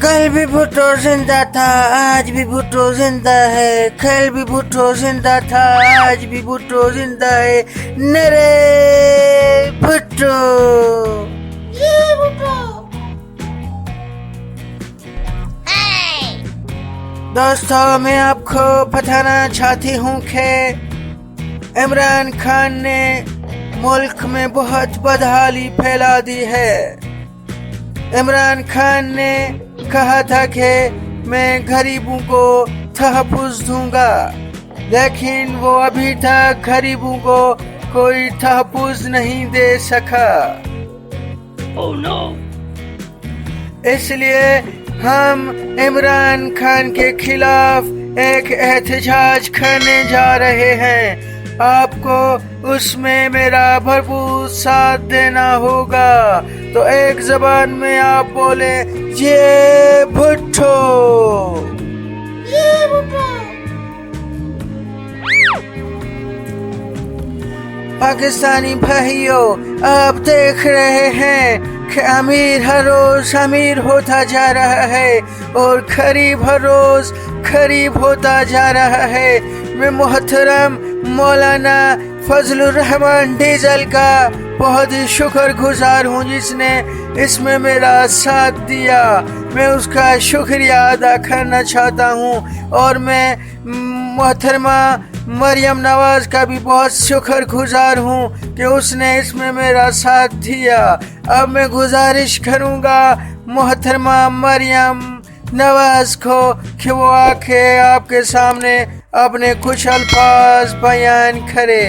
कल भी भुट्टो जिंदा था, आज भी भुट्टो जिंदा है। कल भी भुट्टो जिंदा था, आज भी भुट्टो जिंदा है। नरे भुट्टो, ये भुट्टो। दोस्तों, मैं आपको बताना चाहती हूँ कि इमरान खान ने मुल्क में बहुत बदहाली फैला दी है। इमरान खान ने कहा था कि मैं गरीबों को तहफ़्फ़ुज़ दूंगा, लेकिन वो अभी तक गरीबों को कोई तहफ़्फ़ुज़ नहीं दे सका। Oh no! इसलिए हम इमरान खान के खिलाफ एक एहतजाज करने जा रहे हैं। आपको उसमें मेरा भरपूर साथ देना होगा। तो एक जबान में आप बोले, ये भुट्टो, ये भुट्टो। पाकिस्तानी भाइयों, आप देख रहे हैं कि अमीर हर रोज अमीर होता जा रहा है और गरीब हर रोज गरीब होता जा रहा है। मैं मोहतरम मौलाना फजलुर रहमान डीजल का बहुत ही शुक्रगुजार हूँ, जिसने इसमें मेरा साथ दिया। मैं उसका शुक्रिया अदा करना चाहता हूँ और मैं मोहतरमा मरियम नवाज का भी बहुत शुक्रगुजार हूँ कि उसने इसमें मेरा साथ दिया। अब मैं गुजारिश करूँगा मोहतरमा मरियम नवाज को कि वो आके आपके सामने अपने कुछ अल्फाज बयान करे।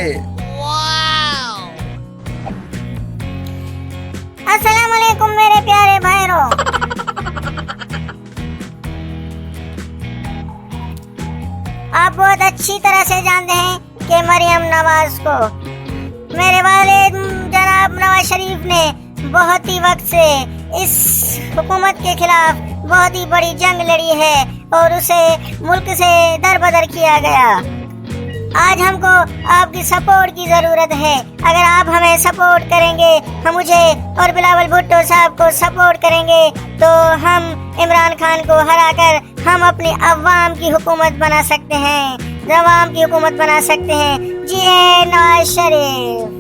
अस्सलाम वालेकुम मेरे प्यारे भाइयों। आप बहुत अच्छी तरह से जानते हैं कि मरियम नवाज को मेरे वालिद जनाब नवाज शरीफ ने बहुत ही वक्त से इस हुकूमत के खिलाफ बहुत ही बड़ी जंग लड़ी है और उसे मुल्क से दरबदर किया गया। आज हमको आपकी सपोर्ट की ज़रूरत है। अगर आप हमें सपोर्ट करेंगे, हम मुझे और बिलावल भुट्टो साहब को सपोर्ट करेंगे, तो हम इमरान खान को हराकर हम अपनी अवाम की हुकूमत बना सकते हैं, अवाम की हुकूमत बना सकते हैं। जी नवाज शरीफ।